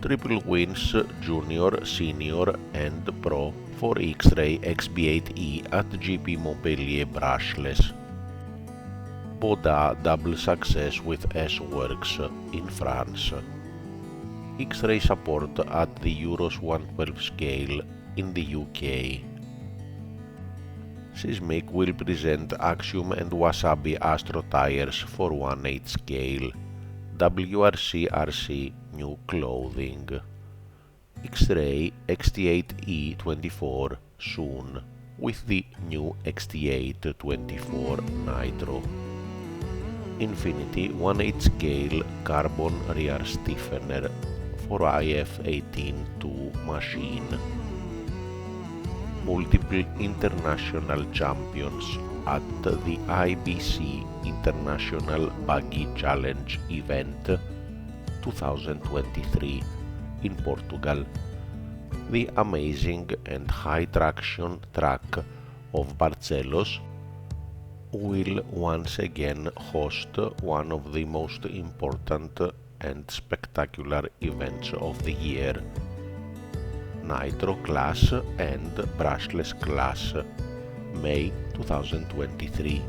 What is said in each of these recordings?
Triple wins Junior, Senior and Pro for XRAY XB8E at GP Montpellier Brushless. Boda double success with SWorkz in France. XRAY support at the Euros 112 scale in the UK. Seismic will present Axiom and Wasabi Astro tires for 1/8 scale. WRC new clothing. XRAY XT8E24 soon with the new XT824 Nitro. Infinity 1/8 scale carbon rear stiffener for IF18-2 machine. Multiple international champions at the IBC International Buggy Challenge event 2023 in Portugal. The amazing and high traction track of Barcelos will once again host one of the most important and spectacular events of the year, Nitro Class and Brushless Class, May 2023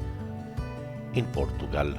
in Portugal.